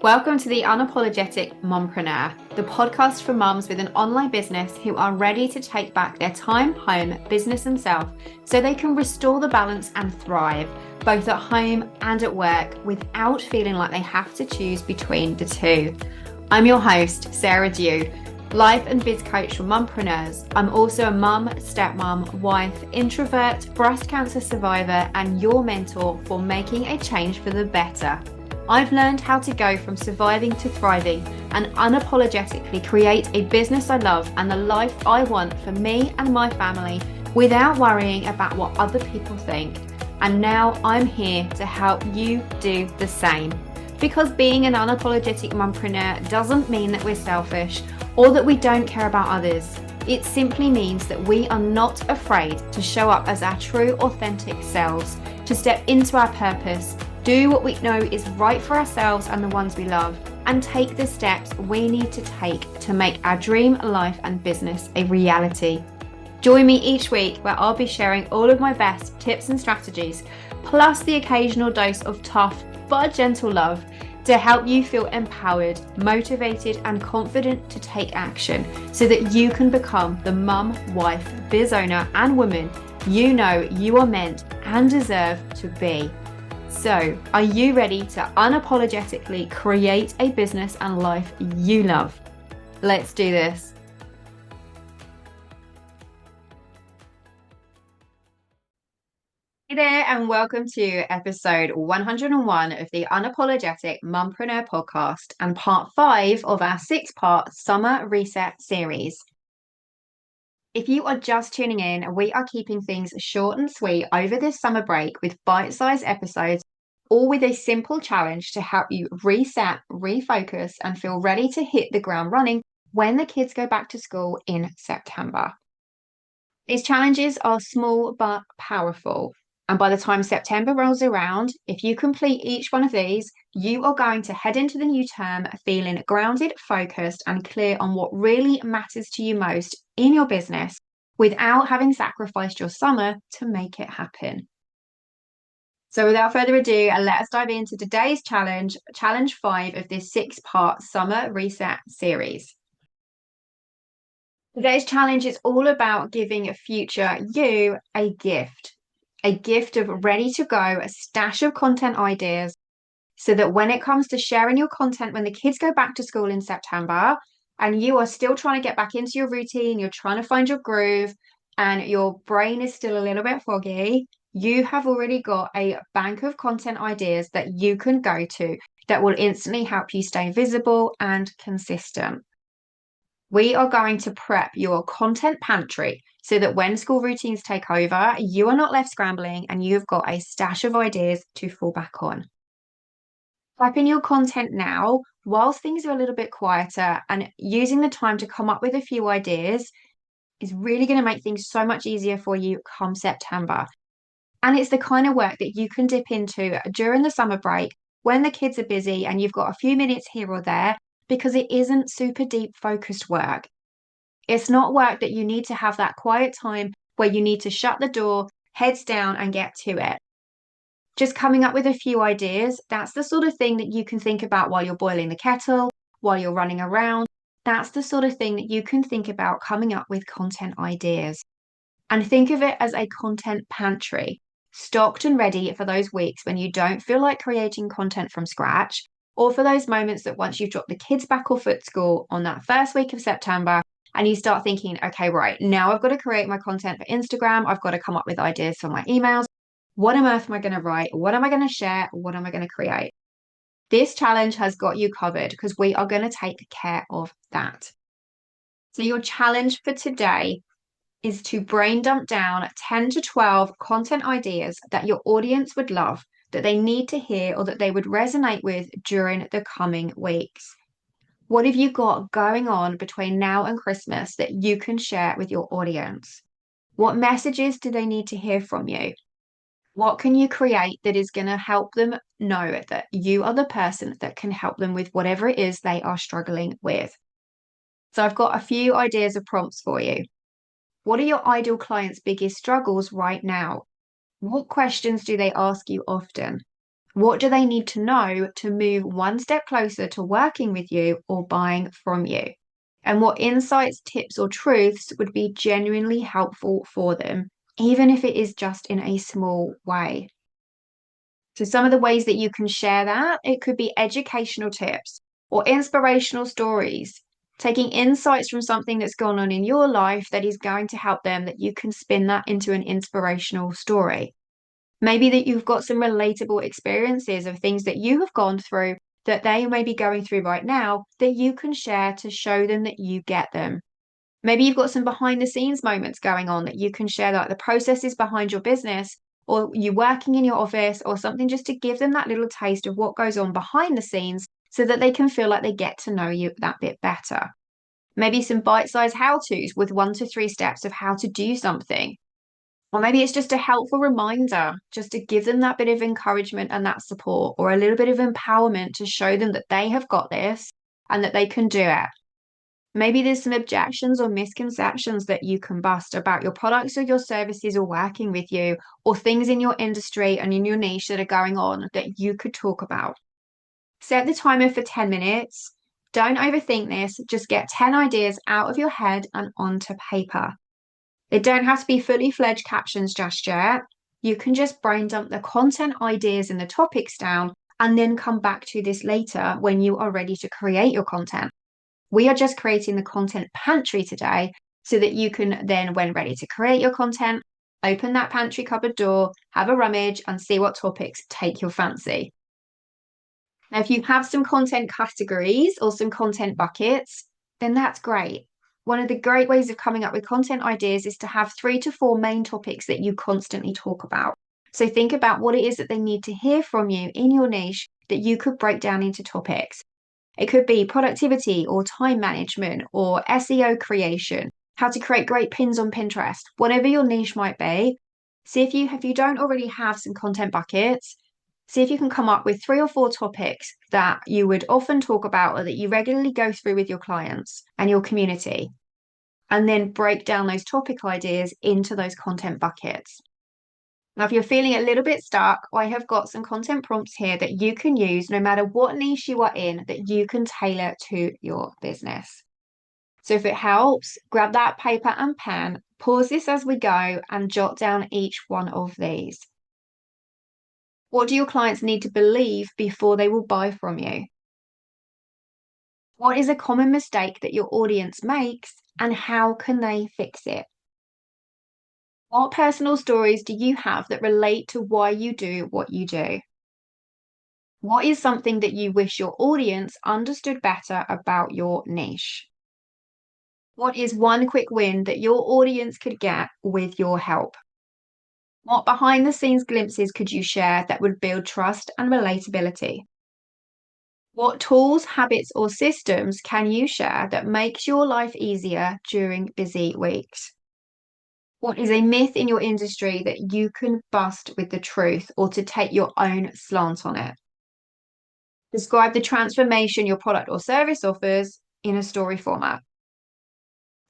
Welcome to the Unapologetic Mompreneur, the podcast for mums with an online business who are ready to take back their time, home, business, and self so they can restore the balance and thrive, both at home and at work, without feeling like they have to choose between the two. I'm your host, Sarah Dew, life and biz coach for mumpreneurs. I'm also a mum, stepmom, wife, introvert, breast cancer survivor, and your mentor for making a change for the better. I've learned how to go from surviving to thriving and unapologetically create a business I love and the life I want for me and my family without worrying about what other people think. And now I'm here to help you do the same. Because being an unapologetic mumpreneur doesn't mean that we're selfish or that we don't care about others. It simply means that we are not afraid to show up as our true, authentic selves, to step into our purpose, do what we know is right for ourselves and the ones we love, and take the steps we need to take to make our dream life and business a reality. Join me each week where I'll be sharing all of my best tips and strategies, plus the occasional dose of tough but gentle love to help you feel empowered, motivated, and confident to take action so that you can become the mum, wife, biz owner, and woman you know you are meant and deserve to be. So, are you ready to unapologetically create a business and life you love? Let's do this. Hey there, and welcome to episode 101 of the Unapologetic Mumpreneur podcast and part 5 of our 6-part summer reset series. If you are just tuning in, we are keeping things short and sweet over this summer break with bite-sized episodes, all with a simple challenge to help you reset, refocus, and feel ready to hit the ground running when the kids go back to school in September. These challenges are small but powerful. And by the time September rolls around, if you complete each one of these, you are going to head into the new term feeling grounded, focused, and clear on what really matters to you most in your business without having sacrificed your summer to make it happen. So without further ado, let us dive into today's challenge, challenge 5 of this 6-part summer reset series. Today's challenge is all about giving future you a gift of ready to go, a stash of content ideas, so that when it comes to sharing your content when the kids go back to school in September and you are still trying to get back into your routine, you're trying to find your groove and your brain is still a little bit foggy, you have already got a bank of content ideas that you can go to that will instantly help you stay visible and consistent. We are going to prep your content pantry so that when school routines take over, you are not left scrambling and you've got a stash of ideas to fall back on. Type in your content now whilst things are a little bit quieter, and using the time to come up with a few ideas is really going to make things so much easier for you come September. And it's the kind of work that you can dip into during the summer break when the kids are busy and you've got a few minutes here or there, because it isn't super deep focused work. It's not work that you need to have that quiet time where you need to shut the door, heads down, and get to it. Just coming up with a few ideas, that's the sort of thing that you can think about while you're boiling the kettle, while you're running around. That's the sort of thing that you can think about coming up with content ideas. And think of it as a content pantry, stocked and ready for those weeks when you don't feel like creating content from scratch, or for those moments that once you've dropped the kids back off at school on that first week of September, and you start thinking, okay, right, now I've got to create my content for Instagram. I've got to come up with ideas for my emails. What on earth am I going to write? What am I going to share? What am I going to create? This challenge has got you covered because we are going to take care of that. So your challenge for today is to brain dump down 10 to 12 content ideas that your audience would love, that they need to hear, or that they would resonate with during the coming weeks. What have you got going on between now and Christmas that you can share with your audience? What messages do they need to hear from you? What can you create that is going to help them know that you are the person that can help them with whatever it is they are struggling with? So I've got a few ideas of prompts for you. What are your ideal clients' biggest struggles right now? What questions do they ask you often? What do they need to know to move one step closer to working with you or buying from you? And what insights, tips, or truths would be genuinely helpful for them, even if it is just in a small way. So, some of the ways that you can share that, it could be educational tips or inspirational stories, taking insights from something that's gone on in your life that is going to help them, that you can spin that into an inspirational story. Maybe that you've got some relatable experiences of things that you have gone through that they may be going through right now that you can share to show them that you get them. Maybe you've got some behind the scenes moments going on that you can share, like the processes behind your business, or you working in your office, or something, just to give them that little taste of what goes on behind the scenes so that they can feel like they get to know you that bit better. Maybe some bite-sized how-tos with 1 to 3 steps of how to do something. Or maybe it's just a helpful reminder just to give them that bit of encouragement and that support, or a little bit of empowerment to show them that they have got this and that they can do it. Maybe there's some objections or misconceptions that you can bust about your products or your services or working with you, or things in your industry and in your niche that are going on that you could talk about. Set the timer for 10 minutes. Don't overthink this. Just get 10 ideas out of your head and onto paper. They don't have to be fully fledged captions just yet. You can just brain dump the content ideas and the topics down and then come back to this later when you are ready to create your content. We are just creating the content pantry today so that you can then, when ready to create your content, open that pantry cupboard door, have a rummage, and see what topics take your fancy. Now, if you have some content categories or some content buckets, then that's great. One of the great ways of coming up with content ideas is to have 3 to 4 main topics that you constantly talk about. So think about what it is that they need to hear from you in your niche that you could break down into topics. It could be productivity or time management or SEO creation, how to create great pins on Pinterest, whatever your niche might be. See if you don't already have some content buckets, see if you can come up with 3 or 4 topics that you would often talk about or that you regularly go through with your clients and your community, and then break down those topic ideas into those content buckets. Now, if you're feeling a little bit stuck, I have got some content prompts here that you can use no matter what niche you are in, that you can tailor to your business. So if it helps, grab that paper and pen, pause this as we go, and jot down each one of these. What do your clients need to believe before they will buy from you? What is a common mistake that your audience makes, and how can they fix it? What personal stories do you have that relate to why you do what you do? What is something that you wish your audience understood better about your niche? What is one quick win that your audience could get with your help? What behind the scenes glimpses could you share that would build trust and relatability? What tools, habits, or systems can you share that makes your life easier during busy weeks? What is a myth in your industry that you can bust with the truth or to take your own slant on it? Describe the transformation your product or service offers in a story format.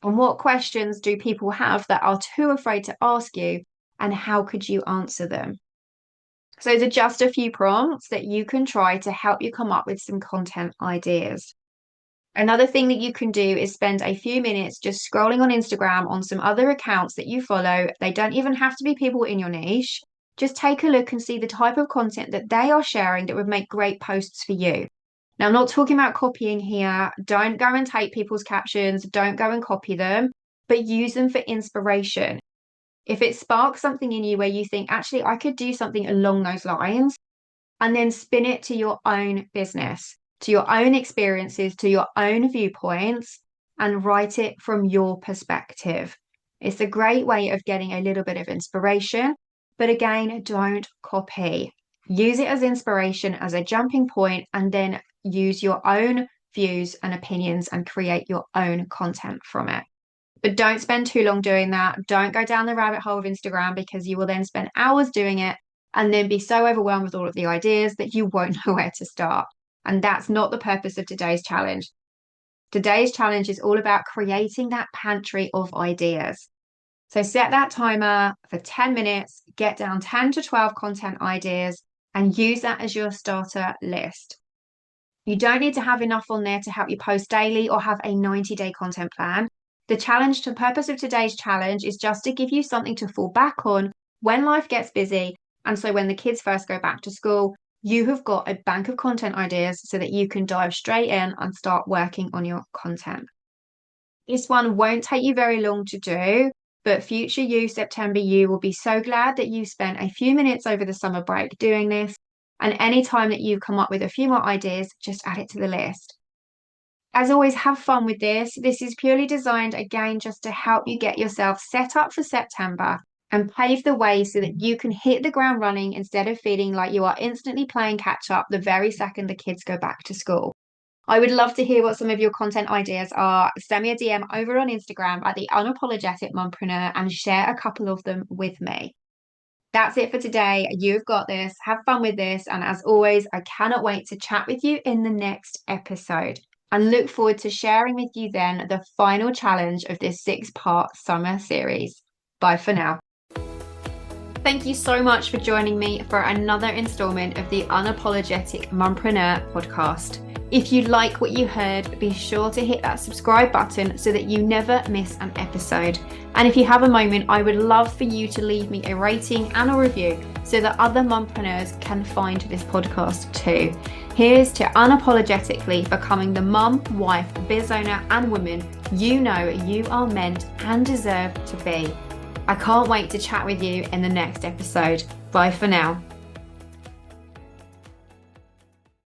And what questions do people have that are too afraid to ask you, and how could you answer them? So those are just a few prompts that you can try to help you come up with some content ideas. Another thing that you can do is spend a few minutes just scrolling on Instagram on some other accounts that you follow. They don't even have to be people in your niche. Just take a look and see the type of content that they are sharing that would make great posts for you. Now, I'm not talking about copying here. Don't go and take people's captions. Don't go and copy them, but use them for inspiration. If it sparks something in you where you think, actually, I could do something along those lines, and then spin it to your own business, to your own experiences, to your own viewpoints, and write it from your perspective. It's a great way of getting a little bit of inspiration, but again, don't copy. Use it as inspiration, as a jumping point, and then use your own views and opinions and create your own content from it. But don't spend too long doing that. Don't go down the rabbit hole of Instagram, because you will then spend hours doing it and then be so overwhelmed with all of the ideas that you won't know where to start. And that's not the purpose of today's challenge. Today's challenge is all about creating that pantry of ideas. So set that timer for 10 minutes, get down 10 to 12 content ideas, and use that as your starter list. You don't need to have enough on there to help you post daily or have a 90-day content plan. The purpose of today's challenge is just to give you something to fall back on when life gets busy. And so when the kids first go back to school, you have got a bank of content ideas so that you can dive straight in and start working on your content. This one won't take you very long to do, but future you, September you, will be so glad that you spent a few minutes over the summer break doing this. And any time that you come up with a few more ideas, just add it to the list. As always, have fun with this. This is purely designed, again, just to help you get yourself set up for September and pave the way so that you can hit the ground running instead of feeling like you are instantly playing catch up the very second the kids go back to school. I would love to hear what some of your content ideas are. Send me a DM over on Instagram at the Unapologetic Mompreneur and share a couple of them with me. That's it for today. You've got this. Have fun with this. And as always, I cannot wait to chat with you in the next episode and look forward to sharing with you then the final challenge of this 6-part summer series. Bye for now. Thank you so much for joining me for another installment of the Unapologetic Mompreneur podcast. If you like what you heard, be sure to hit that subscribe button so that you never miss an episode. And if you have a moment, I would love for you to leave me a rating and a review so that other mompreneurs can find this podcast too. Here's to unapologetically becoming the mum, wife, biz owner, and woman you know you are meant and deserve to be. I can't wait to chat with you in the next episode. Bye for now.